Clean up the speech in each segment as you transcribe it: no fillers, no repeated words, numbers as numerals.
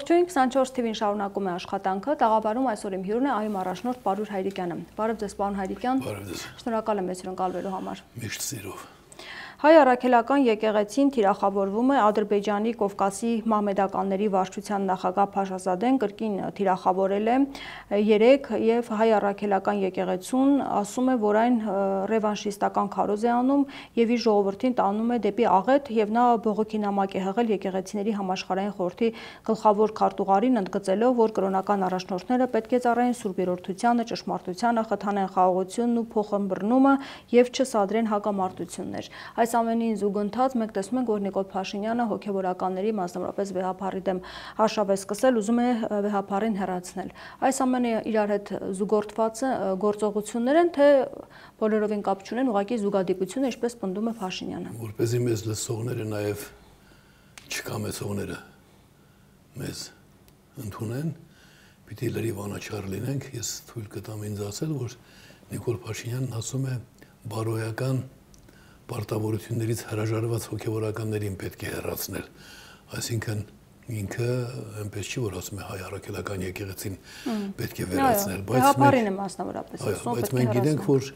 Ողջույն, 24 TV-ին շարունակում է աշխատանքը, տաղավարում այսօր իմ հյուրն է ԱՅՈ առաջնորդ Պարուր Հայրիկյանը։ Բարև ձեզ, պարոն Հայրիկյան։ Բարև ձեզ։ Շնորհակալ եմ մեզ հյուրընկալվելու համար։ Միշտ սիրով։ Հայ առաքելական եկեղեցին թիրախավորվում է Ադրբեջանի Կովկասի մահմեդականների վարչության նախագահ Փաշազադեն կրկին թիրախավորել է երեկ եւ հայ առաքելական եկեղեցուն ասում է, որ այն ռևանշիստական քարոզ է անում եւ իր ժողովրդին տանում է դեպի աղետ եւ նա բողոքի նամակ է հղել եկեղեցիների համաշխարհային խորհրդի գլխավոր քարտուղարին ընդգծելով, որ կրոնական առաջնորդները պետք է ծառայեն Սուրբ Երրորդությանը, ճշմարտությանը, խթանեն խաղաղությունն ու փոխըմբռնումը եւ չսադրեն հակամարտություններ։ Այս ամենին զուգընթաց մենք տեսնում ենք, որ Նիկոլ Փաշինյանը հոգևորականների, մասնավորապես վեհափառի դեմ արշավ է սկսել, ուզում է վեհափառին հեռացնել։ Այս ամենը իրար հետ զուգորդված գործողություններ են, թե բոլորովին կապ չունեն, ուղղակի զուգադիպություն է, ինչպես պնդում է Փաշինյանը։ Որպեսզի մեզ լսողները նաև չկամեցողները մեզ ընդունեն, պիտի լրիվ անաչառ լինենք, ես թույլ կտամ ինձ ասել, որ Նիկոլ Փաշինյանն ասում է բարոյական պարտավորություններից հրաժարված հոգևորականներին պետք է հեռացնել, այսինքն ինքը այնպես չի, որ ասում է հայ առաքելական եկեղեցին պետք է վերացնել, բայց մենք գիտենք, որ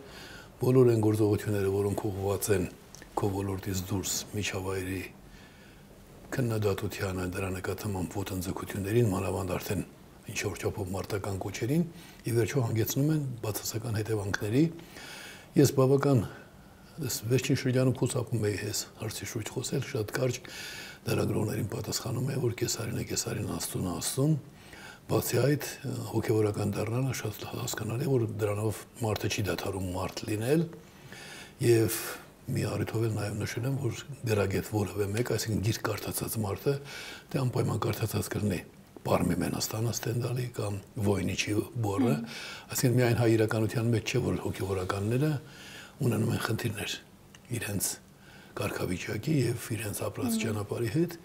բոլոր այն գործողությունները, որոնք ուղղված են քո ոլորտից դուրս միջավայրի քննադատությանը, դրա նկատմամբ ոտնձգություններին, մանավանդ արդեն ինչ-որ չափով մարտական կոչերին, ի վերջո հանգեցնում են բացասական հետևանքների։ Ես բավական վերջին շրջանում խուսափում էի այս հարցի շուրջ խոսել, շատ կարճ լրագրողներին պատասխանում է, որ կեսարին է, կեսարին Աստծուն է Աստծուն, բացի այդ հոգևորական դառնալը շատ հասկանալի է, որ դրանով մարդը չի դադարում մարդ լինել եւ մի առիթով էլ նաեւ նշել եմ, որ գրագետ որևէ մեկ, այսինքն գիրք կարդացած մարդը դե անպայման կարդացած կլինի Պարմի Մենաստանը Ստենդալի կամ Վոյնիչի բորը, այսինքն միայն հայ իրականության մեջ չէ, որ հոգևորականները ունենում են խնդիրներ իրենց կարգավիճակի եւ իրենց ապրած ճանապարհի հետ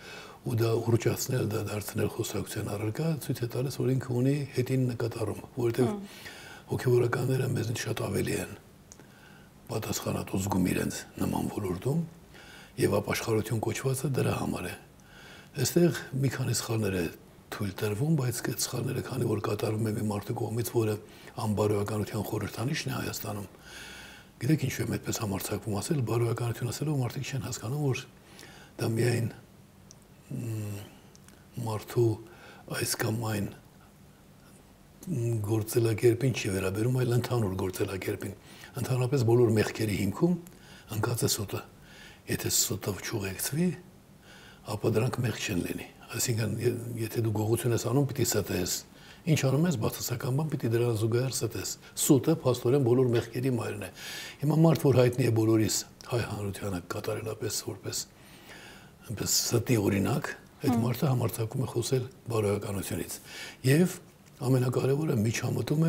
ու դա ուռճացնել, դա դարձնել խոսակցության առարկա ցույց է տալիս, որ ինքը ունի հետին նկատառում, որովհետեւ հոգևորականները մեզնից շատ ավելի են պատասխանատու զգում իրենց նման ոլորտում եւ ապաշխարություն կոչվածը դրա համար է։ Այստեղ մի քանի սխալներ է թույլ տրվում, բայց այդ սխալները քանի որ կատարվում է մի մարդու կողմից, որը անբարոյականության խորհրդանիշն է Հայաստանում, գիտեք ինչու եմ այդպես համարձակվում ասել, բարոյականություն ասելով մարդիկ չեն հասկանում, որ դա միայն մարդու այս կամ այն գործելակերպին չի վերաբերում, այլ ընդհանուր գործելակերպին։ Ընդհանրապես բոլոր մեղքերի հիմքում ընկած է սուտը։ Եթե սուտը չուղեկցվի, ապա դրանք մեղք չեն լինի։ Այսինքն, եթե դու գողություն ես անում, պիտի ստես։ Ինչ անում ես, բացասական բան պիտի դրան զուգահեռ ստես։ Սուտը փաստորեն բոլոր մեղքերի մայրն է։ Հիմա մարդ, որ հայտնի է բոլորիս հայ հանրությանը կատարելապես որպես այնպես ստի օրինակ, այդ մարդը համարձակվում է խոսել բարոյականությունից։ Եվ ամենակարևորը միջամտում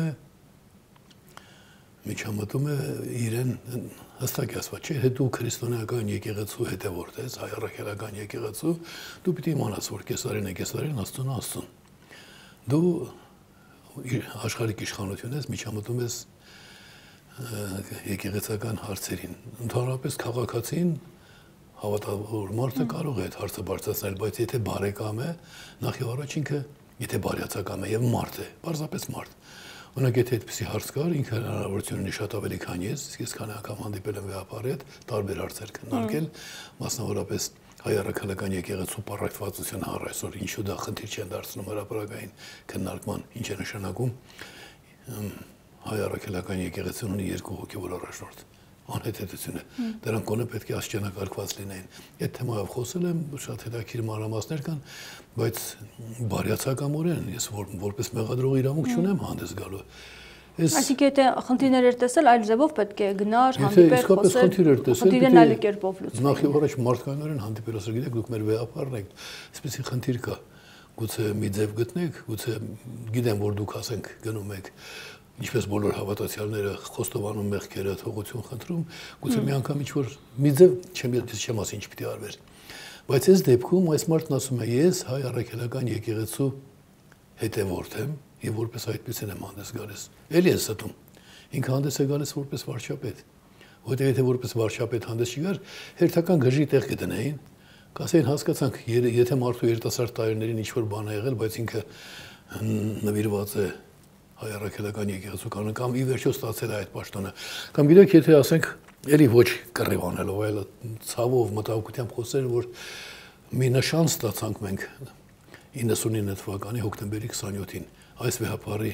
է իրեն հստակ ասված, չէ, դու քրիստոնեական եկեղեցու հետևորդ ես, հայ առաքելական եկեղեցու, դու պիտի իմանաս, որ կեսարին է կեսարին, Աստծուն է Աստծուն։ Դու աշխարհիկ իշխանություն ես, միջամտում ես եկեղեցական հարցերին։ Ընդհանրապես քաղաքացին հավատավոր մարդը կարող է այդ հարցը բարձրացնել, բայց եթե բարեկամ է, նախ եւ առաջ ինքը, եթե բարյացակամ է եւ մարդ է, պարզապես մարդ։ Օրինակ, եթե այդպիսի հարց կար, ինքը հնարավորություն ունի շատ ավելի քան ես քանի անգամ հանդիպել եմ վեհապարի հետ, տարբեր հարցեր քննարկել, մասնավորապես հայ առաքելական եկեղեցու պառակտվածությունը առ այսօր ինչու դա խնդիր չեն դարձնում հրապարակային քննարկման, ինչ է նշանակում հայ առաքելական եկեղեցին ունի երկու հոգևոր առաջնորդ, անհետեթությունը, դրանք գոնե պետք է աստիճանակարգված լինեին։ Այդ թեմայով խոսել եմ, շատ հետաքրքիր մանրամասներ կան, բայց բարյացակամորեն ես որպես մեղադրող իրավունք չունեմ հանդես գալու։ Այսինքն եթե խնդիրներ էր տեսել, այլ ձևով պետք է գնար, հանդիպեր, խոսել, խնդիրն այլ կերպով լուծել։ Նախ եւ առաջ մարդկանորեն հանդիպել, ասել, գիտեք, դուք մեր վեհապարն եք, այսպեսի խնդիր կա։ Գուցե մի ձև գտնեք, գուցե գիտեմ, որ դուք ասենք գնում եք, ինչպես բոլոր հավատացյալները խոստովանում մեղքերը, թողություն խնդրում, գուցե մի անգամ ինչ-որ մի ձև չեմ ասի ինչ պիտի արվեր։ Բայց այս դեպքում այս մարդն ասում է, ես հայ առաքելական եկեղեցու հետևորդ եմ եւ որպես այդպեսին եմ հանդես գալիս։ Էլի է ստում։ Ինքը հանդես է գալիս որպես վարչապետ։ Որտեղ եթե որպես վարչապետ հանդես չի գար, հերթական գժի տեղ կդնեին, Կասեին հասկացանք, եթե մարդու երիտասարդ տարիներին ինչ-որ բան է եղել, բայց ինքը նվիրված է հայ առաքելական եկեղեցու կանոն կամ ի վերջո ստացել է այդ պաշտոնը։ Կամ գիտեք, եթե ասենք էլի ոչ կռիվ անելով, այլ ցավով, մտահոգությամբ խոսել, որ մի նշան ստացանք մենք 99 թվականի հոկտեմբերի 27-ին այս վեհապարի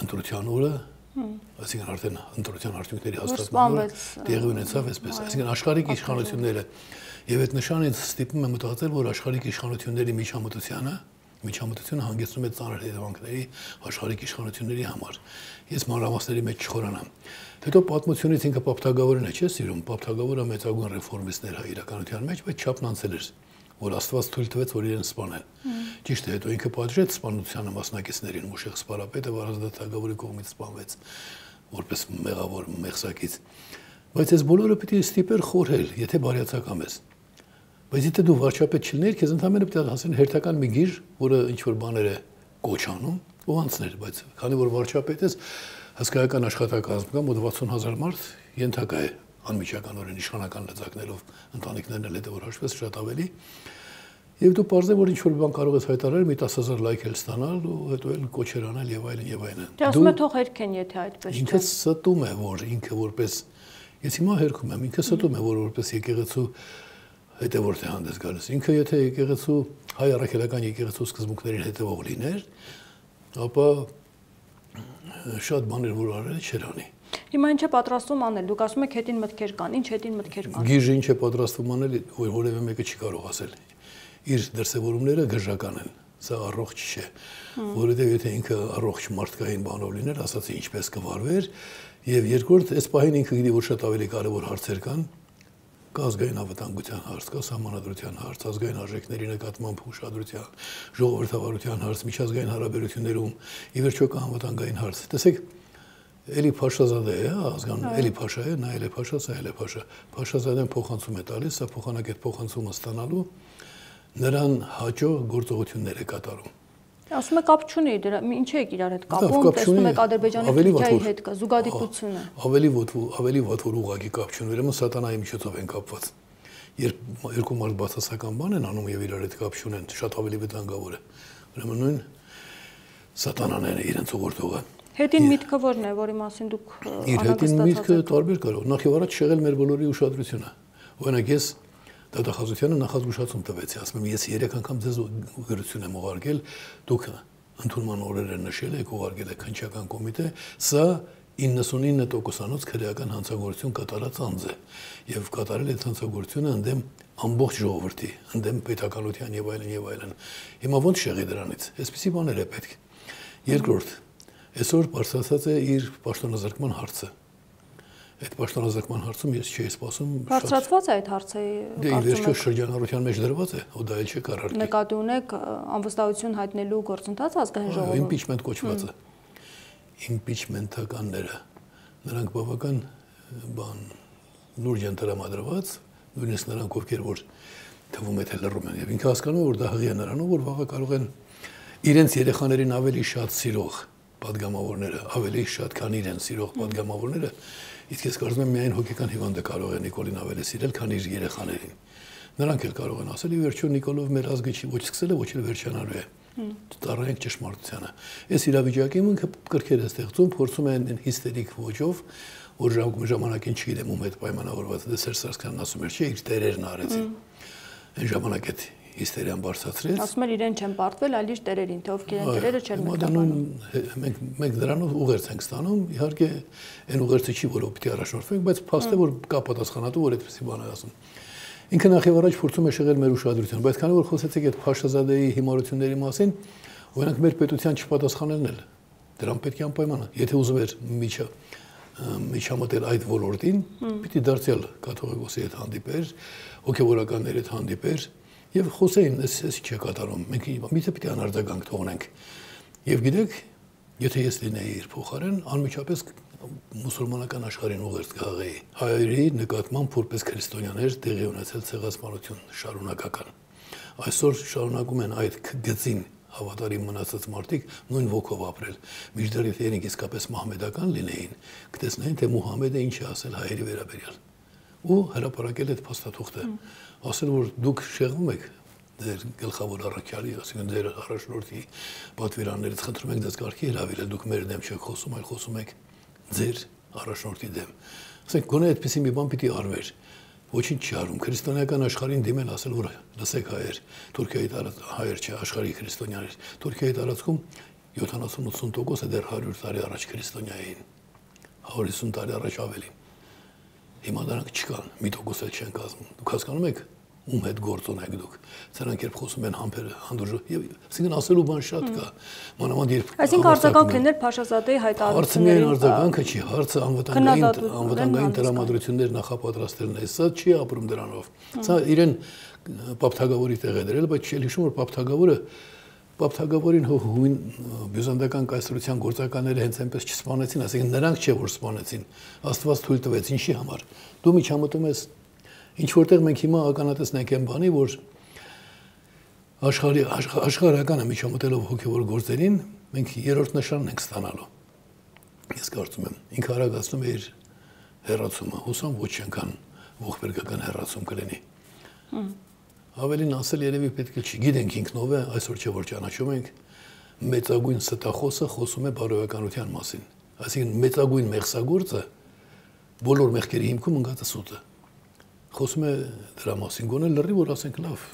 ընտրության օրը, այսինքն արդեն ընտրության արդյունքների հաստատման օրը տեղի ունեցավ այսպես, այսինքն աշխարհիկ իշխանությունները եւ այդ նշանից ստիպում է մտածել, որ աշխարհիկ իշխանությունների միջամտությունը հանգեցնում է ծանր հետևանքների աշխարհիկ իշխանությունների համար։ Ես մանրամասների մեջ չխորանամ։ Հետո պատմությունից ինքը Պապ Թագավորն է, չէ՞ սիրում։ Պապ Թագավորը մեծագույն ռեֆորմիստներ է իրականության մեջ, բայց չափն անցել էր, որ Աստված թույլ տվեց, որ իրեն սպանեն։ Ճիշտ է, հետո ինքը պատժեց սպանությանը մասնակիցներին, Մուշեղ Սպարապետը Վարազդատ Թագավորի կողմից սպանվեց որպես մեղավոր մեղսակից։ Բայց այս բոլորը պիտի ստիպեր խորհել, եթե բարյացակամ ես։ Բայց եթե դու վարչապետ չլիներ, քեզ ընդհանրապես պետք է հասնել հերթական մի գիր, որը ինչ որ բաներ է կոչանում, ու անցներ, բայց քանի որ վարչապետ ես, հսկայական աշխատակազմ կա, մոտ 60,000 մարդ ենթակա է անմիջականորեն իշխանական լծակներով, ընտանիքներն էլ հետո որ հաշվես շատ ավելի։ Եվ դու պարզ է, որ ինչ որ բան կարող ես հայտարարել, մի 10,000 լայք էլ ստանալ ու հետո էլ կոչեր անել եւ այլն եւ այլն։ Դե ասում է թող հերքեն, եթե այդպես չէ։ Ինքը ստում է, որ ինքը որպես ես հիմա հերքում եմ, ինքը ստում է, որ որպես եկեղեցու հետևորդ է հանդես գալիս։ Ինքը եթե եկեղեցու հայ առաքելական եկեղեցու սկզբունքներին հետևող լիներ, ապա շատ բաներ որ արել չէր անի։ Հիմա ինչ է պատրաստվում անել։ Դուք ասում եք հետին մտքեր կան, ինչ հետին մտքեր կան։ Գիժը ինչ է պատրաստվում անել, որևէ մեկը չի կարող ասել։ Իր դրսևորումները գժական են։ Սա առողջ չէ։ Որովհետև եթե ինքը առողջ մարդկային բանով լիներ, ասացի ինչպես կվարվեր, եւ երկրորդ, այս պահին ինքը գիտի, որ շատ ավելի կարևոր հարցեր կան։ Կա ազգային անվտանգության հարց, կա սահմանադրության հարց, ազգային արժեքների նկատմամբ ուշադրության, ժողովրդավարության հարց, միջազգային հարաբերություններում, ի վերջո կա անվտանգային հարց։ Տեսեք, Էլի Փաշազադե է, ազգան, էլի Փաշա է, նա էլ է Փաշա, սա էլ է Փաշա։ Փաշազադեն փոխանցում է տալիս, սա փոխանակետ փոխանցումը ստանալու նրան հաճո գործողություններ է կատարում։ Ասում է կապ չունի դրա, ինչ է իրար հետ կապում, տեսնում եք Ադրբեջանի Թուրքիայի հետ կա զուգադիպություն է։ Ավելի ոտ որ ուղղակի կապ չունի, ուրեմն սատանայի միջոցով են կապված։ Երբ երկու մարդ բացասական բան են անում եւ իրար հետ կապ չունեն, շատ ավելի վտանգավոր է։ Ուրեմն նույն սատանան է իրենց ուղղորդողը։ Հետին միտքը ո՞րն է, որի մասին դուք իր հետին միտքը տարբեր կարող։ Նախ եւ առաջ շեղել մեր բոլորի ուշադրությունը։ Օրինակ ես դատախազությանը նախազգուշացում տվեցի, ասում եմ ես 3 անգամ ձեզ ուղղություն եմ ուղարկել, դուք ընդունման օրերը նշել եք, ուղարկել եք քննչական կոմիտե, սա 99%-անոց քրեական հանցագործություն կատարած անձ է եւ կատարել այդ հանցագործությունը ընդդեմ ամբողջ ժողովրդի, ընդդեմ պետականության եւ այլն եւ այլն։ Հիմա ո՞նց շեղի դրանից։ Այսպիսի բաներ է պետք։ Երկրորդ, այսօր բարձրացած է իր պաշտոնազրկման հարցը։ Այդ պաշտոնազրկման հարցում ես չէի սպասում։ Բարձրացված է այդ հարցը, դե վերջո շրջանառության մեջ դրված է, ու դա էլ չի կառարկի։ Նկատի ունեք անվստահություն հայտնելու գործընթաց ազգային ժողովում։ Իմպիչմենտ կոչվածը։ Իմպիչմենտականները նրանք բավական լուրջ են տրամադրված, նույնիսկ նրանք ովքեր որ թվում է թե լռում են, եւ ինքը հասկանում է որ դա հղի է նրանով, որ վաղը կարող են իրենց երեխաներին ավելի շատ սիրող պատգամավորները, ավելի շատ քան իրեն սիրող պատգամավորները, իսկ ես կարծում եմ միայն հոգեկան հիվանդը կարող է Նիկոլին ավելի սիրել, քան իր երեխաներին։ Նրանք էլ կարող են ասել, ի վերջո Նիկոլով մեր ազգը չի ոչ սկսել է, ոչ էլ վերջանալու է։ Տարայենք ճշմարտությանը։ Այս իրավիճակում ինքը կրքեր է ստեղծում, փորձում է հիստերիկ ոճով, որ ժամանակին չգիտեմ ում հետ պայմանավորված է, Սերժ Սարգսյանն ասում էր, չէ, իր տերերն արեցին։ Այն ժամանակ այդ հիստերիան բարձրացրեց։ Ասում էր իրեն չեն պարտվել, այլ իր տերերին, թե ովքեր են տերերը չեն մեկնաբանում։ Մենք դրանով ուղերձ ենք ստանում, իհարկե այն ուղերձը չի, որով պիտի առաջնորդվենք, բայց փաստ է, որ կա պատասխանատու, որ այդպեսի բան է ասում։ Ինքը նախ եւ առաջ փորձում է շեղել մեր ուշադրությունը, բայց քանի որ խոսեցիք այդ Փաշազադեի հիմարությունների մասին, օրինակ մեր պետության չպատասխանելն էլ դրան պետք է անպայման, եթե ուզում էր միջամտել այդ ոլորտին, պիտի դարձյալ կաթողիկոսի հետ հանդիպեր, հոգևորականների հետ հանդիպեր եւ խոսեին, էս չի կատարում, մենք միթե պիտի անարձագանք թողնենք։ Եվ գիտեք, եթե ես լինեի իր փոխարեն, անմիջապես մուսուլմանական աշխարհին ուղերձ կհղեի։ Հայերի նկատմամբ որպես քրիստոնյաներ տեղի ունեցել ցեղասպանություն շարունակական։ Այսօր շարունակում են այդ գծին հավատարիմ մնացած մարդիկ նույն ոգով ապրել։ Մինչդեռ եթե իրենք իսկապես մահմեդական լինեին, կտեսնեին, թե Մուհամեդը ինչ է ասել հայերի վերաբերյալ։ ու հրապարակել այդ փաստաթուղթը, ասել որ դուք շեղվում եք ձեր գլխավոր առաքյալի, ասենք ձեր առաջնորդի պատվիրաններից խնդրում ենք դες կարգի հրավիրել, դուք մեր դեմ չեք խոսում, այլ խոսում եք ձեր առաջնորդի դեմ։ Ասենք գոնե այդպեսի մի բան պիտի արվեր։ Ոչինչ չի արվում։ Քրիստոնեական աշխարհին դիմել ասել որ լսեք հայեր, Թուրքիայի հայեր չէ, աշխարհի քրիստոնյաներ։ Թուրքիայի տարածքում 70-80%-ը դեռ 100 տարի առաջ քրիստոնյա էին։ 150 տարի առաջ ավելի։ Հիմա դրանք չկան, մի տոկոս էլ չեն կազմում։ Դուք հասկանում եք ում հետ գործ ունեք դուք։ Սրանք երբ խոսում են հանդուրժ, այսինքն ասելու բան շատ կա։ Մանավանդ երբ այսինքն արձագանք լիներ Փաշազադեի հայտարարություններին։ Հարցը արձագանքը չի, հարցը անվտանգային տրամադրություններ նախապատրաստելն է, սա չի ապրում դրանով։ Սա իրեն Պապթագավորի տեղ է դրել, բայց չի հիշում որ Պապթագավորին հույն բյուզանդական կայսրության գործականները հենց այնպես չսպանեցին, ասենք նրանք չէ որ սպանեցին, Աստված թույլ տվեց, ինչի համար։ Դու միջամտում ես ինչ որտեղ մենք հիմա ականատեսնենք այն բանի, որ աշխարհականը միջամտելով հոգևոր գործերին մենք երրորդ նշանն ենք ստանալու։ Ես կարծում եմ, ինքը արագացնում է իր հեռացումը, հուսամ ոչ այնքան ողբերգական հեռացում կլինի։ Ավելին ասել երևի պետք է չի, գիտենք ինքնով է, այսօր չէ որ ճանաչում ենք, մեծագույն ստախոսը խոսում է բարոյականության մասին։ Այսինքն մեծագույն մեղսագործը բոլոր մեղքերի հիմքում ընկած է սուտը։ Խոսում է դրա մասին, գոնե լրի որ ասենք լավ,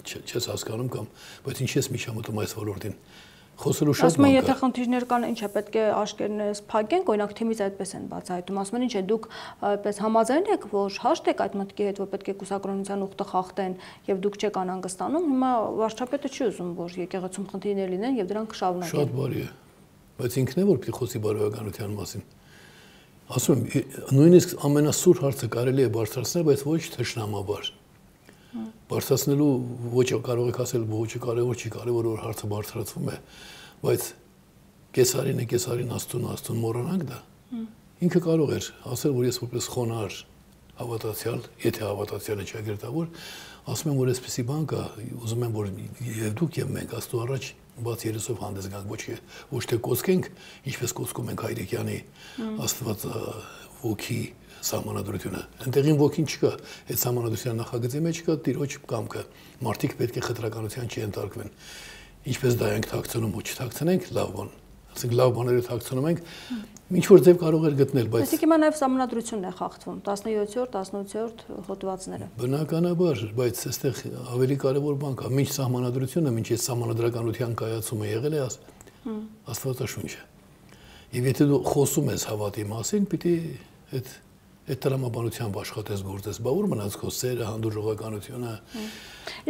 չես հասկանում կամ, բայց ինչ ես միջամտում այս ոլորտին։ Խոսելու շատ բան կա։ Ասում են, եթե խնդիրներ կան, ինչ է պետք է աշկերտներս փակենք, օրինակ թիմից այդպես են բացահայտում։ Ասում են, ինչ է դուք այդպես համաձայն եք, որ հաշտ եք այդ մտքի հետ, որ պետք է կուսակրոնության ուխտը խախտեն եւ դուք չեք անհանգստանում, հիմա վարչապետը չի ուզում, որ եկեղեցում խնդիրներ լինեն եւ դրանք շարունակեն։ Շատ բարի է, բայց ինքն է որ պիտի խոսի բարոյականության մասին։ Ասում եմ, նույնիսկ ամենասուր հարցը կարելի է բարձրացնել, բայց ոչ թշնամաբար։ Բարձրացնելու ոչ կարող եք ասել, ոչ կարևոր չի, կարևոր որ հարցը բարձրացվում է, բայց կեսարին է, կեսարին աստուն մոռանանք դա։ Ինքը կարող էր ասել, որ ես որպես խոնար հավատացյալ, եթե հավատացյալը ճակերտավոր, ասում եմ, որ այսպեսի բան կա, ուզում եմ, որ եւ դուք եւ մենք աստու առաջ բաց երեսով հանդես գանք, ոչ թե կոծկենք, ինչպես կոծկում ենք Հայրիկյանի Աստված ոգի սահմանադրությունը։ Այնտեղին ոգին չկա, այդ սահմանադրության նախագծի մեջ կա տիրոջ կամքը։ Մարդիկ պետք է խտրականության չենթարկվեն։ Ինչպես դա ենք թաքցնում ու չթաքցնենք, լավ բան։ Ասենք լավ բաները թաքցնում ենք, ինչ որ ձև կարող էր գտնել, բայց Այսինքն հիմա նաև սահմանադրությունն է խախտվում, 17-րդ, 18-րդ հոդվածները։ Բնականաբար, բայց այստեղ ավելի կարևոր բան կա, մինչ սահմանադրությունը, մինչ այս սահմանադրականության կայացումը եղել է Աստվածաշունչը։ Եվ եթե դու խոսում ես հավատի մասին, պիտի այդ տրամաբանությամբ աշխատես գործես, բա ուր մնաց քո սերը, հանդուրժողականությունը։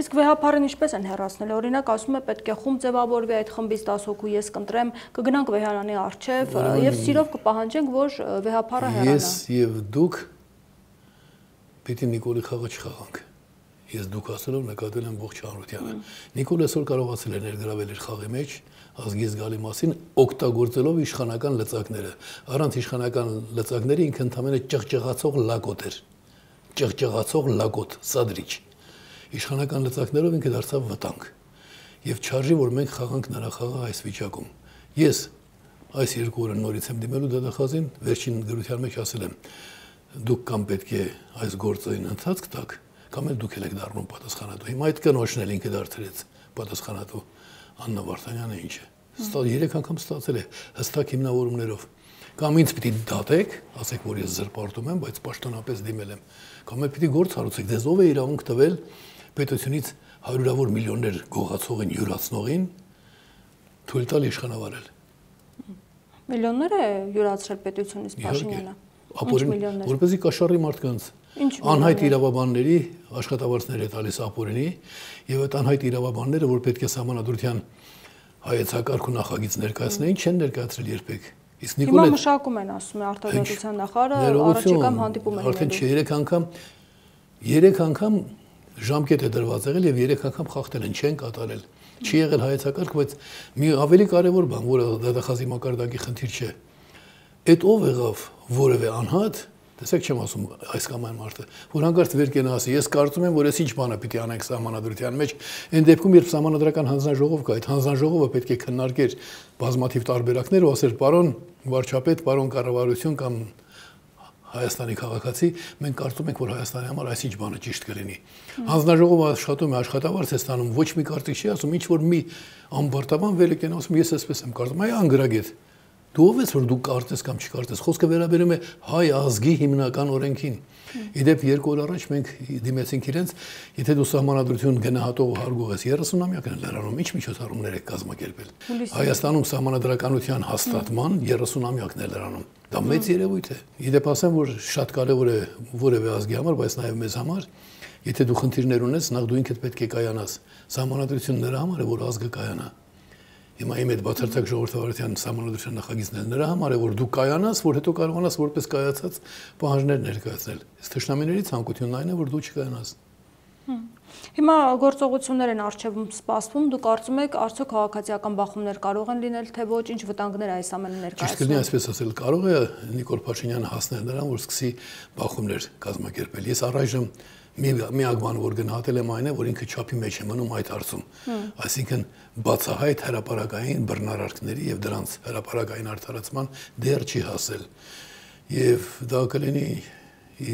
Իսկ վեհապարին ինչպես են հեռացնել։ Օրինակ ասում է պետք է խումբ ձևավորվի այդ խմբից 10 հոգու ես կընտրեմ, կգնանք վեհարանի առջև եւ սիրով կպահանջենք, որ վեհապարը հեռանա։ Ես եւ դուք պիտի Նիկոլի խաղը չխաղանք։ Ես դուք ասելով նկատել եմ ողջ հանրությանը։ Նիկոլը այսօր կարողացել է ներգրավել իր խաղի մեջ ազգի զգալի մասին օգտագործելով իշխանական լծակները։ Առանց իշխանական լծակների ինքը ընդհանրապես ճղճղացող լակոտ էր։ Ճղճղացող լակոտ, սադրիչ։ Իշխանական լծակներով ինքը դարձավ վտանգ։ Եվ չարժի որ մենք խաղանք նրա խաղը այս վիճակում։ Ես այս երկու օրը նորից եմ դիմելու դատախազին, վերջին գրության մեջ ասել եմ դուք կամ պետք է այս գործին ընթացք տաք, կամ էլ դուք եք դառնում պատասխանատու։ Հիմա այդ կնոջն էլ ինքը դարձրեց պատասխանատու։ Աննա Վարդանյանը ինչ է։ 3 անգամ ստացել է հստակ հիմնավորումներով։ Կամ ինձ պիտի դատեք, ասեք որ ես զրպարտում եմ, բայց պաշտոնապես դիմել եմ։ Կամ էլ պիտի գործ հարուցեք, դες ով է իրավունք տվել պետությունից հարյուրավոր միլիոններ գողացողին, յուրացնողին թույլ տալ իշխանավարել։ Միլիոններ է յուրացրել պետությունից Փաշինյանը։ Ապօրին, որպեսզի կաշառի մարդկանց։ Անհայտ իրավաբանների աշխատավարձներ է տալիս ապօրինի, եւ այդ անհայտ իրավաբանները, որ պետք է սահմանադրության հայեցակարգ ու նախագիծ ներկայացնեին, չեն ներկայացրել երբեք։ Իսկ Նիկոլը հիմա մշակում են, ասում է արտադրության նախարարը, առաջիկամ հանդիպում են։ Արդեն 3 անգամ ժամկետ է դրված եղել եւ 3 անգամ խախտել են, չեն կատարել։ Չի եղել հայեցակարգ, բայց մի ավելի կարեւոր բան, որը դատախազի մակարդակի խնդիր չէ։ Այդ ով եղավ որևէ անհատ, տեսեք չեմ ասում այս կամ այն մարդը, որ հանկարծ վեր կենա ասի, ես կարծում եմ, որ ես ինչ բան է պիտի անենք սահմանադրության մեջ, այն դեպքում երբ սահմանադրական հանձնաժողով կա, այդ հանձնաժողովը պետք է քննարկեր բազմաթիվ տարբերակներ ու ասեր, պարոն վարչապետ, պարոն կառավարություն կամ Հայաստանի քաղաքացի, մենք կարծում ենք, որ Հայաստանի համար այսինչ բանը ճիշտ կլինի։ Հանձնաժողովը աշխատում է, աշխատավարձ է ստանում, ոչ մի կարծիք չի ասում, ինչ որ մի ամբարտավան վեր եկեն ասում, ես այսպես եմ կարծում, այ անգրագետ։ Դու ով ես որ դու կարծես կամ չկարծես, խոսքը վերաբերում է հայ ազգի հիմնական օրենքին։ Իդեպ 2 օր առաջ մենք դիմեցինք իրենց, եթե դու սահմանադրություն գնահատող հարգող ես 30-ամյակն է լրանում, ինչ միջոցառումներ եք կազմակերպել։ Հայաստանում սահմանադրականության հաստատման 30-ամյակն է լրանում։ Դա մեծ երևույթ է։ Իդեպ ասեմ, որ շատ կարևոր է որևէ ազգի համար, բայց նաև մեզ համար, եթե դու խնդիրներ ունես, նախ դու ինքդ պետք է կայանաս։ Սահմանադրությունը նրա համար է, որ ազգը կայանա։ Հիմա իմ այդ բացարձակ ժողովրդավարության սահմանադրության նախագիծն էլ նրա համար է, որ դու կայանաս, որ հետո կարողանաս որպես կայացած պահանջներ ներկայացնել։ Իսկ թշնամիների ցանկությունն այն է, որ դու չկայանաս։ Հիմա գործողություններ են առջևում սպասվում, դուք կարծում եք, արդյոք քաղաքացիական բախումներ կարող են լինել, թե ոչ, ինչ վտանգներ այս ամենը ներկայացնում։ Ճիշտ կլինի այսպես ասել, կարող է Նիկոլ Փաշինյանը հասնել նրան, որ սկսի բախումներ կազմակերպել։ Ես առայժմ միակ բանը, որ գնահատել եմ այն է, որ ինքը չափի մեջ է մնում այդ հարցում։ Այսինքն բացահայտ հրապարակային բռնարարքների եւ դրանց հրապարակային արդարացման դեռ չի հասել։ Եվ դա կլինի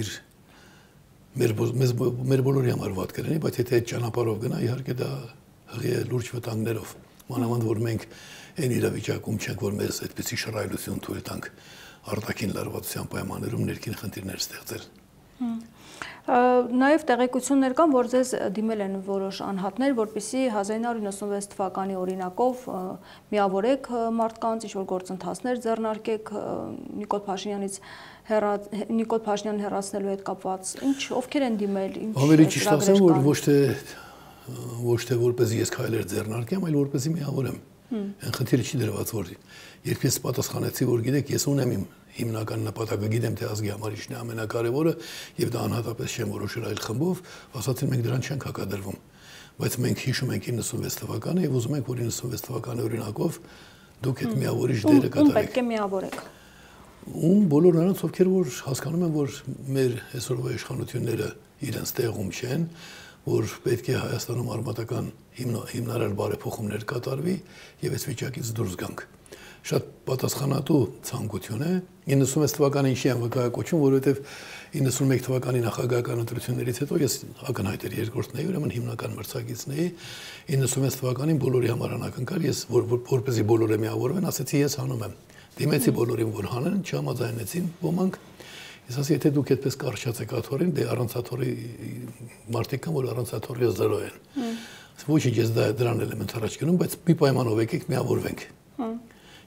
իր մեր բոլորի համար վատ կլինի, բայց եթե այդ ճանապարհով գնա, իհարկե դա հղի է լուրջ վտանգներով։ Մանավանդ որ մենք այն իրավիճակում չենք, որ մեզ այդպիսի շռայլություն թույլ տանք արտաքին լարվածության պայմաններում ներքին խնդիրներ ստեղծել։ Նաև տեղեկություններ կան, որ ձեզ դիմել են որոշ անհատներ, որպեսզի 1996 թվականի օրինակով միավորեք մարդկանց, ինչ-որ գործընթացներ ձեռնարկեք Նիկոլ Փաշինյանին հեռացնելու հետ կապված։ Ովքեր են դիմել, ինչ ավելի ճիշտ ասեմ, որ ոչ թե որպեսզի ես քայլեր ձեռնարկեմ, այլ որպեսզի միավորեմ։ Այն խնդիրը չի դրված, որ երբ ես պատասխանեցի, որ գիտեք, ես ունեմ իմ հիմնական նպատակը, գիտեմ թե ազգի համար ինչն է ամենակարևորը, եւ դա անհատապես չեմ որոշել այլ խմբով, ասացին մենք դրան չենք հակադրվում, բայց մենք հիշում ենք 96 թվականը եւ ուզում ենք, որ 96 թվականի օրինակով դուք այդ միավորիչ դերը կատարեք։ Պետք է միավորեք։ Բոլոր նրանց, ովքեր որ հասկանում են, որ մեր այսօրվա իշխանությունները իրենց տեղում չեն, որ պետք է Հայաստանում արմատական հիմնարար բարեփոխումներ կատարվի եւ այս վիճակից դուրս գանք։ Շատ պատասխանատու ցանկություն է 96 թվականը ինչի եմ վկայակոչում, որովհետեւ 91 թվականի նախագահական ընտրություններից հետո ես ակնհայտ էր երկրորդն էի, ուրեմն հիմնական մրցակիցն էի 96 թվականին բոլորի համար անակնկալ ես որպեսզի բոլորը միավորվեն, ասեցի ես հանում եմ։ Դիմեցի բոլորին, որ հանեն, չհամաձայնեցին ոմանք։ Ես ասի, եթե դուք այդպես կարճած եք աթոռին, դե առանց աթոռի մարդիկ կան, որ առանց աթոռի զրո են։ Ոչինչ, ես դրան էլ եմ առաջ գնում, բայց մի պայմանով եկեք միավորվենք։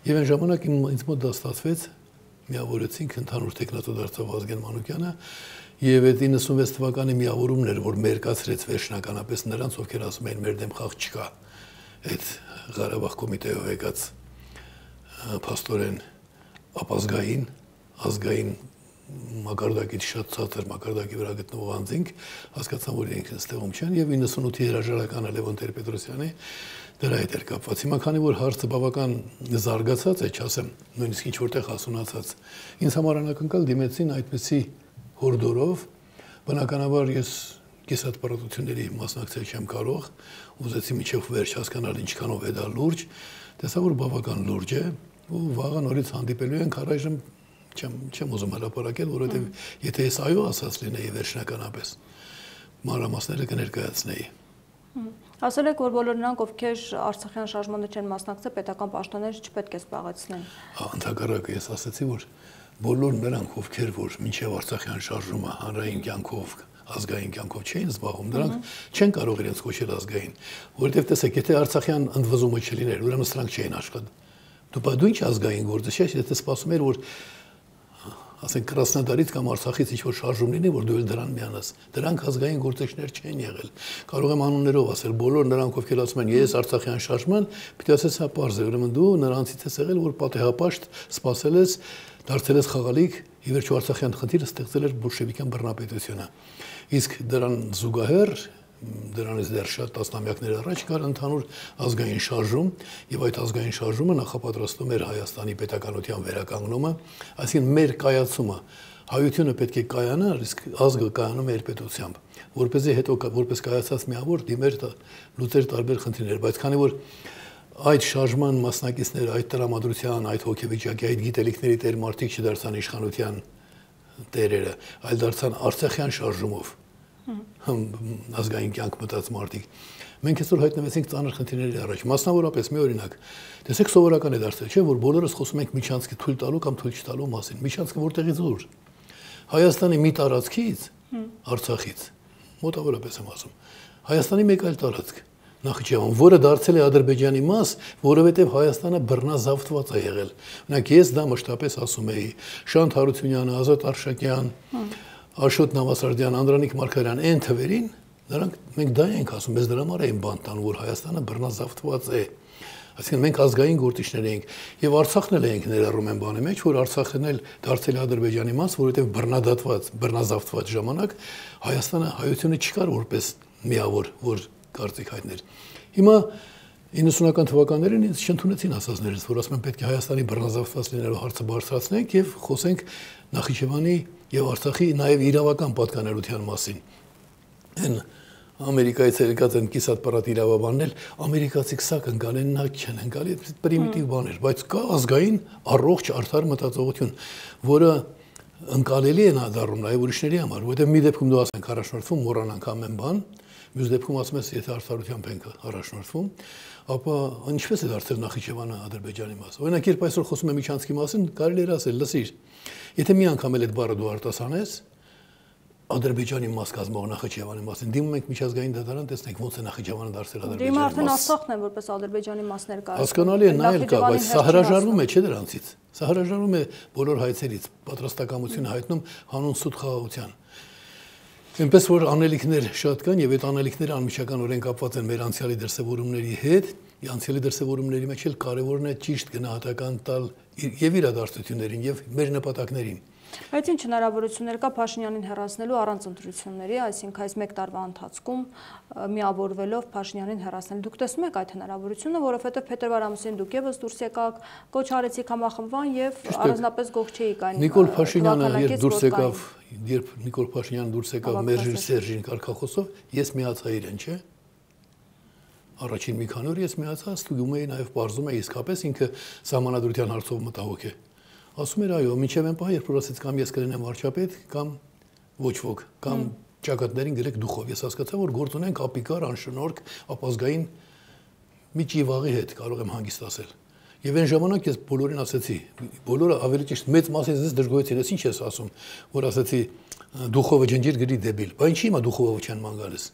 Եվ այն ժամանակ ինձ մոտ դա ստացվեց, միավորեցինք, ընդհանուր տեխնատո դարձավ Վազգեն Մանուկյանը, եւ այդ 96 թվականի միավորումն էր, որ մերկացրեց վերջնականապես նրանց, ովքեր ասում էին մեր դեմ խաղ չկա։ Այդ Ղարաբաղ կոմիտեով եկած փաստորեն ապազգային, ազգային մակարդակից շատ ցածր մակարդակի վրա գտնվող անձինք հասկացան, որ իրենք այստեղում չեն եւ 98-ի հրաժարականը Լևոն Տեր-Պետրոսյանի դրա հետ էր կապված։ Հիմա քանի որ հարցը բավական զարգացած է, չասեմ, նույնիսկ ինչ որտեղ հասունացած, ինձ համար անակնկալ դիմեցին այդպիսի հորդորով, բնականաբար ես կիսատպարատությունների մասնակցել չեմ կարող, ուզեցի միջև վերջ հասկանալ ինչքանով է դա լուրջ, տեսա որ բավական լուրջ է ու վաղը նորից հանդիպելու ենք առայժմ չեմ ուզում հրապարակել, որովհետև եթե ես այո ասած լինեի վերջնականապես, մանրամասները կներկայացնեի։ Ասել եք, որ բոլոր նրանք, ովքեր Արցախյան շարժմանը չեն մասնակցել, պետական պաշտոններ չպետք է զբաղեցնեն։ Ընդհակառակը ես ասացի, որ բոլոր նրանք, ովքեր որ մինչև Արցախյան շարժումը հանրային կյանքով, ազգային կյանքով չէին զբաղվում, դրանք չեն կարող իրենց կոչել ազգային, որովհետև տեսեք, եթե Արցախյան ընդվզումը չլիներ, ուրեմն սրանք չէին աշխատում։ Դու ինչ ազգային գործ ես, եթե սպասում էր, որ ասենք Կրասնոդարից կամ Արցախից ինչ-որ շարժում լինի, որ դու էլ դրան միանաս։ Դրանք ազգային գործիչներ չեն եղել։ Կարող եմ անուններով ասել, բոլոր նրանք, ովքեր ասում են ես Արցախյան շարժման, պիտի ասես հա պարզ է, ուրեմն դու նրանցից ես եղել, որ պատեհապաշտ սпасել ես, դարձել ես խաղալիք, ի վերջո Արցախյան խնդիրը ստեղծել էր բոլշևիկյան բռնապետությունը։ Իսկ դրան զուգահեռ դրանից դեռ շատ տասնամյակներ առաջ կար ընդհանուր ազգային շարժում եւ այդ ազգային շարժումը նախապատրաստում էր Հայաստանի պետականության վերականգնումը, այսինքն մեր կայացումը հայությունը պետք է կայանա, իսկ ազգը կայանում է իր պետությամբ, որպեսզի հետո որպես կայացած միավոր դիմեր լուծեր տարբեր խնդիրներ, բայց քանի որ այդ շարժման մասնակիցները, այդ տրամադրության, այդ հոգեվիճակի, այդ գիտելիքների տեր մարդիկ չդարձան իշխանության տերերը, այլ դարձան արցախյան շարժումով ազգային կյանք մտած մարդիկ։ Մենք այսօր հայտնվեցինք ծանր խնդիրների առաջ։ Մասնավորապես մի օրինակ, տեսեք սովորական է դարձել, չէ՞ որ բոլորս խոսում ենք միջանցքի թույլ տալու կամ թույլ չտալու մասին։ Միջանցքը որտեղից ուր։ Հայաստանի մի տարածքից, Արցախից, մոտավորապես եմ ասում, Հայաստանի մեկ այլ տարածք, Նախիջևան, որը դարձել է Ադրբեջանի մաս, որովհետև Հայաստանը բռնազավթված է եղել։ Օրինակ ես դա մշտապես ասում էի, Շանթ Հարությունյանը, Ազատ Արշակյան, Աշոտ Նավասարդյան, Անդրանիկ Մարգարյան, այն թվերին, նրանք մենք դա ենք ասում, մեզ դրա համար էին բան տանում, որ Հայաստանը բռնազավթված է։ Այսինքն մենք ազգային գործիչներ էինք եւ Արցախն էլ էինք ներառում են բանի մեջ, որ Արցախն էլ դարձել է Ադրբեջանի մաս, որովհետեւ բռնազավթված ժամանակ Հայաստանը հայությունը չկար որպես միավոր, որ կարծիք հայտներ։ Հիմա 90-ական թվականներին ինձ չընդունեցին ասածներս, որ ասում են պետք է Հայաստանի բռնազավթված լինելու հարցը բարձրացնենք եւ խոսենք Նախիջևանի եւ Արցախի նաեւ իրավական պատկանելության մասին։ Այն Ամերիկայից եկած են կիսատ պարատ իրավաբաններ, ամերիկացի քսակ ընկալեն, նա չեն ընկալի, պրիմիտիվ բաներ, բայց կա ազգային առողջ արդար մտածողություն, որը ընկալելի է դառնում նաեւ ուրիշների համար, որովհետեւ մի դեպքում դու ասենք առաջնորդվում մոռանանք ամեն բան, մյուս դեպքում ասում ես եթե արդարությամբ ենք առաջնորդվում, ապա ինչպես է դարձել Նախիջևանը Ադրբեջանի մաս։ Օրինակ, երբ այսօր խոսում եմ միջանցքի մասին, կարելի է ասել, լսիր, եթե մի անգամ էլ այդ բառը դու արտասանես, Ադրբեջանի մաս կազմող Նախիջևանի մասին, դիմում ենք միջազգային դատարան, տեսնենք ոնց է Նախիջևանը դարձել Ադրբեջանի մաս։ Դիմը արդեն Արցախն է որպես Ադրբեջանի մասներ կա։ Հասկանալի է, նա էլ կա, բայց սա հրաժարվում է, չէ՞ դրանցից։ Սա հրաժարվում է բոլոր հայցերից, պատրաստակամություն հայտնում հանուն սուտ խաղաղության։ Այնպես որ անելիքներ շատ կան եւ այդ անելիքները անմիջականորեն կապված են մեր անցյալի դրսեւորումների հետ, անցյալի դրսեւորումների մեջ էլ կարեւորն է ճիշտ գնահատական տալ եւ իրադարձություններին եւ մեր նպատակներին։ Բայց ինչ հնարավորություններ կա Փաշինյանին հեռացնելու առանց ընտրությունների, այսինքն այս մեկ տարվա ընթացքում միավորվելով Փաշինյանին հեռացնել։ Դուք տեսնում եք այդ հնարավորությունը, որովհետև փետրվար ամսին դուք եւս դուրս եկաք, կոչ արեցիք համախմբման եւ առանձնապես գող չէիք այն։ Նիկոլ Փաշինյանը երբ Նիկոլ Փաշինյանը դուրս եկավ Մերժիր Սերժին կարգախոսով, ես միացա իրեն, չէ՞։ Առաջին մի քանի օր ես միացա, ստուգում էի նաեւ բարձում էի իսկապես ինքը սահմանադրության հարցով մտահոգ է։ Ասում էր այո, մինչև այն պահ, երբ որ ասեց կամ ես կլինեմ վարչապետ, կամ ոչ ոք, կամ ճակատներին գրեք դուխով։ Ես հասկացա, որ գործ ունենք ապիկար, անշնորհք, ապազգային մի ճիվաղի հետ, կարող եմ հանգիստ ասել։ Եվ այն ժամանակ ես բոլորին ասեցի, բոլորը ավելի ճիշտ մեծ մասից ես դժգոհեցին, ես ինչ ես ասում, որ ասեցի դուխովը ջնջիր գրի դեբիլ։ Բայց ինչի՞ հիմա դուխովը չեն ման գալիս։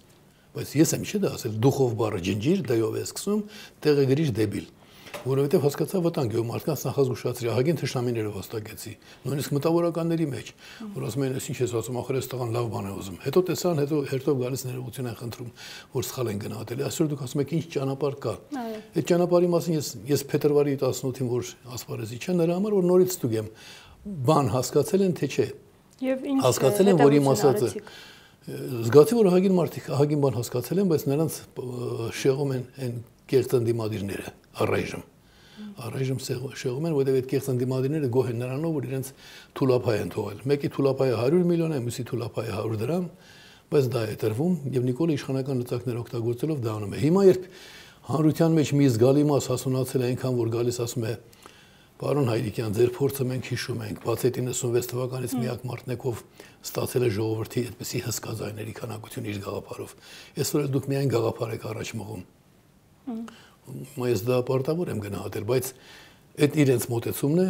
Բայց ես եմ չէ՞ դա ասել, դուխով բառը ջնջիր, դեյով է սկսում, տեղը գրիր դեբիլ։ Որովհետև հասկացա վտանգ է ու մարդկանց նախազգուշացրի, ահագին թշնամիները վաստակեցի, նույնիսկ մտավորականների մեջ, որ ասում են, ինչ ես ասում, ախր այս տղան լավ բան է ուզում։ Հետո տեսան, հետո հերթով գալիս ներողություն են խնդրում, որ սխալ են գնահատել։ Այսօր դուք ասում եք, ինչ ճանապարհ կա։ Այդ ճանապարհի մասին ես փետրվարի 18-ին որ ասպարեզի չեմ, նրա համար որ նորից ստուգեմ, բան հասկացել են թե չէ։ Եվ ինչ հասկացել են, որ իմ ասածը զգացի, որ ահագին բան հասկացել են, բայց նրանց շեղում են այն կեղծ ընդդիմադիրները առայժմ։ Առայժմ շեղում են, որովհետև այդ կեղծ ընդդիմադիրները գոհ են նրանով, որ իրենց թուլափայ են թողել։ Մեկի թուլափայը 100 միլիոն է, մյուսի թուլափայը 100 դրամ, բայց դա է տրվում եւ Նիկոլը իշխանական լծակներ օգտագործելով դա անում է։ Հիմա երբ հանրության մեջ մի զգալի մաս հասունացել է այնքան, որ գալիս ասում է Պարոն Հայրիկյան, ձեր փորձը մենք հիշում ենք, բացի 96 թվականից միակ մարտնեկով ստացել է ժողովրդի այդպիսի հսկա ձայների քանակություն իր գաղափարով։ Այսօր էլ դուք միայն գաղափար եք առաջ մղում։ Ես դա պարտավոր եմ գնահատել, բայց այդ իրենց մոտեցումն է,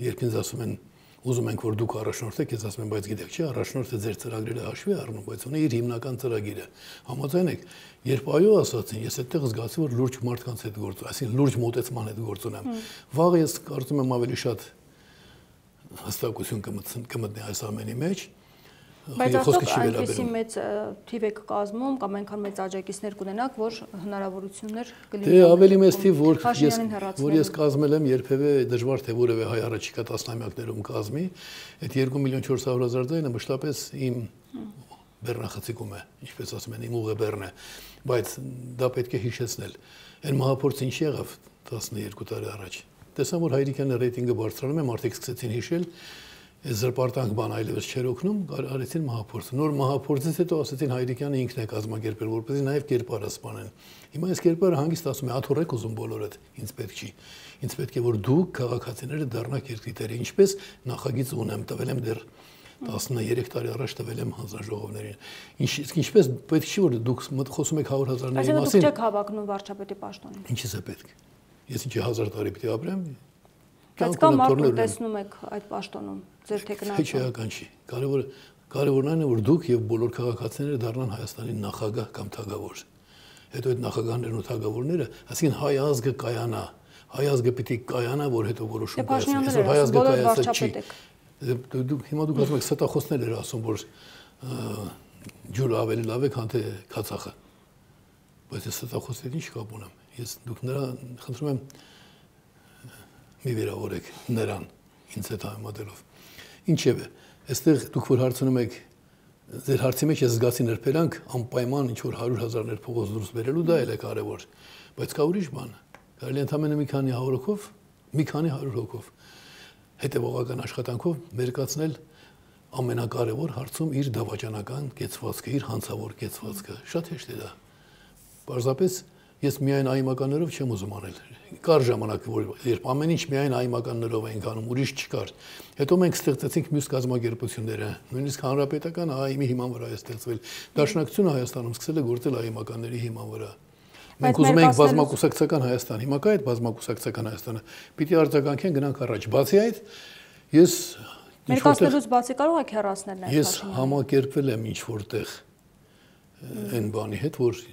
երբ ինձ ասում են ուզում ենք որ դուք առաջնորդ եք, ես ասում եմ, բայց գիտեք չէ, առաջնորդը ձեր ծրագրերը հաշվի առնում, բայց ունի իր հիմնական ծրագիրը։ Համաձայն եք, երբ այո ասացին, ես այդտեղ զգացի, որ լուրջ մարդկանց հետ գործ, այսինքն լուրջ մոտեցման հետ գործ ունեմ։ Վաղը ես կարծում եմ ավելի շատ հստակություն կմտնի այս ամենի մեջ։ Բայց արդյոք այնպեսի մեծ թիվ եք կազմում կամ այնքան մեծ աջակիցներ կունենաք, որ հնարավորություններ կլինի։ Դե ավելի մեծ թիվ, որ ես կազմել եմ, երբևէ դժվար թե որևէ հայ առաջիկա տասնամյակներում կազմի, այդ 2.400.000 ձայնը մշտապես իմ բեռնախցիկում է, ինչպես ասում են, իմ ուղը բեռն է, բայց դա պետք է հիշեցնել։ Այն մահափորձը ինչ եղավ 12 տարի առաջ։ Տեսան, որ Հայրիկյանը ռեյտինգը բարձրանում է, մարդիկ սկսեցին հիշել զրպարտանք բան այլևս չէր օգնում, արեցին մահափորձ։ Նոր մահափորձից հետո ասեցին Հայրիկյանը ինքն է կազմակերպել, որպեսզի նաև կերպարը սպանեն։ Հիմա այս կերպարը հանգիստ ասում է, աթոռեք ուզում բոլորդ, ինձ պետք չի։ Ինձ պետք է որ դուք քաղաքացիները դառնաք երկրի տերը, ինչպես նախագիծ ունեմ, տվել եմ դեռ 13 տարի առաջ տվել եմ հանձնաժողովներին։ Իսկ ինչպես պետք չի որ դուք խոսում եք 100,000-ների մասին։ Այսինքն դուք չեք հավակնում վարչապետի պաշտոնին։ Ինչի՞ս է պետք։ Ես ինչի 1000 տարի պիտի ապրեմ։ Բայց կա մարդ որ տեսնում եք այդ պաշտոնում ձեր թեկնածուն։ Չէ, էական չի։ Կարևորն այն է որ դուք եւ բոլոր քաղաքացիները դառնան Հայաստանի նախագահ կամ թագավոր։ Հետո այդ նախագահներն ու թագավորները, այսինքն հայ ազգը կայանա։ Հայ ազգը պիտի կայանա, որ հետո որոշում կայացնի։ Այսօր հայ ազգը կայացած չի։ Հիմա դուք ասում եք ստախոսներ էր ասում, որ ջուրը ավելի լավ է, քան թե քացախը։ Բայց ես ստախոսների ինչ կապ ունեմ։ Ես դուք նրան խնդրում եմ մի վերավորեք նրան ինձ հետ համատելով։ Ինչևէ, այստեղ դուք որ հարցնում եք ձեր հարցի մեջ ես զգացի նրբելանք անպայման ինչ որ 100,000-ներ փողոց դուրս բերելու դա էլ է կարևոր, բայց կա ուրիշ բան։ Կարելի է ընդամենը մի քանի 100 հոգով, մի քանի 100 հոգով հետևողական աշխատանքով մերկացնել ամենակարևոր հարցում իր դավաճանական կեցվածքը, իր հանցավոր կեցվածքը։ Շատ հեշտ է դա։ Պարզապես ես միայն այմականներով չեմ ուզում անել։ Կար ժամանակ, որ երբ ամեն ինչ միայն այմականներով էինք անում, ուրիշ չկար։ Հետո մենք ստեղծեցինք մյուս կազմակերպությունները, նույնիսկ հանրապետական ԱԻՄ-ի հիման վրա է ստեղծվել։ Դաշնակցությունը Հայաստանում սկսել է գործել այմականների հիման վրա։ Մենք ուզում ենք բազմակուսակցական Հայաստան։ Հիմա կա այդ բազմակուսակցական Հայաստանը։ Պիտի արձագանքեն գնանք առաջ։ Բացի այդ, ես մերկացնելուց բացի կարող եք հեռացնել նաև։ Ես համակերպվել եմ ինչ որտեղ այն բանի հետ, որ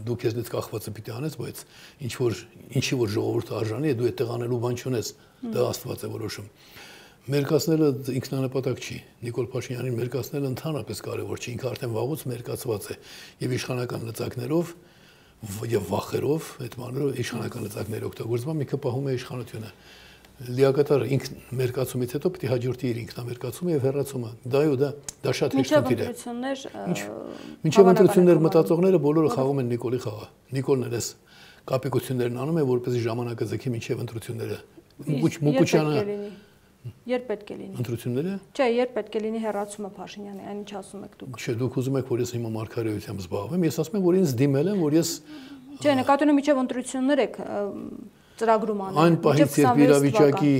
դու քեզնից կախվածը պիտի անես, բայց ինչի որ ժողովուրդը արժանի է, դու այդտեղ անելու բան չունես, դա Աստված է որոշում։ Մերկացնելը ինքնանպատակ չի։ Նիկոլ Փաշինյանին մերկացնելը ընդհանրապես կարևոր չի, ինքը արդեն վաղուց մերկացված է եւ իշխանական լծակներով եւ վախերով, այդ բաներով իշխանական լծակներ օգտագործվում, ինքը պահում է իշխանությունը։ Լիակատար ինքն մերկացումից հետո պիտի հաջորդի իր ինքնամերկացումը եւ հեռացումը։ Դա շատ հեշտ խնդիր է։ Մինչև ընտրություններ մտածողները բոլորը խաղում են Նիկոլի խաղը։ Նիկոլն էլ էս կապիկություններն անում է, որպեսզի ժամանակը ձգի մինչև ընտրությունները։ Մուկուչյանը երբ պետք է լինի։ Ընտրությունները։ Չէ, երբ պետք է լինի հեռացումը Փաշինյանի, այն ինչ ասում եք դուք։ Չէ, դուք ուզում եք, որ ես հիմա մարգարեությամբ զբաղվեմ, ես ասում եմ, որ ինձ դիմել են, որ ես Չէ, նկատի ունեմ մինչև ընտրություններ եք ծրագրում անել։ Այն պահից, երբ իրավիճակի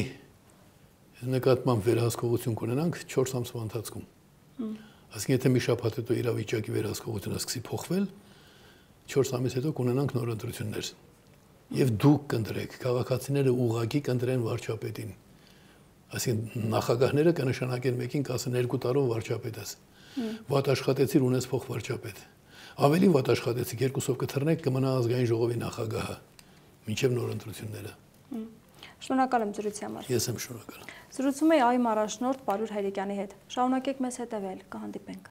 նկատմամբ վերահսկողություն կունենանք 4 ամսվա ընթացքում։ Այսինքն, եթե մի շաբաթ հետո իրավիճակի վերահսկողությունը սկսի փոխվել, 4 ամիս հետո կունենանք նոր ընտրություններ։ Եվ դուք կընտրեք, քաղաքացիները ուղղակի կընտրեն վարչապետին։ Այսինքն նախագահները կնշանակեն մեկին կասեն 2 տարով վարչապետ ես։ Վատ աշխատեցիր ունես փող վարչապետ։ Ավելի վատ աշխատեցիք 2-ով կթռնեք կմնա ազգային ժողովի նախագահը մինչև նոր ընտրությունները։ Շնորհակալ եմ զրույցի համար։ Ես եմ շնորհակալ։ Զրուցում էի ԱԻՄ առաջնորդ Պարուր Հայրիկյանի հետ։ Շարունակեք մեզ հետևել, կհանդիպենք։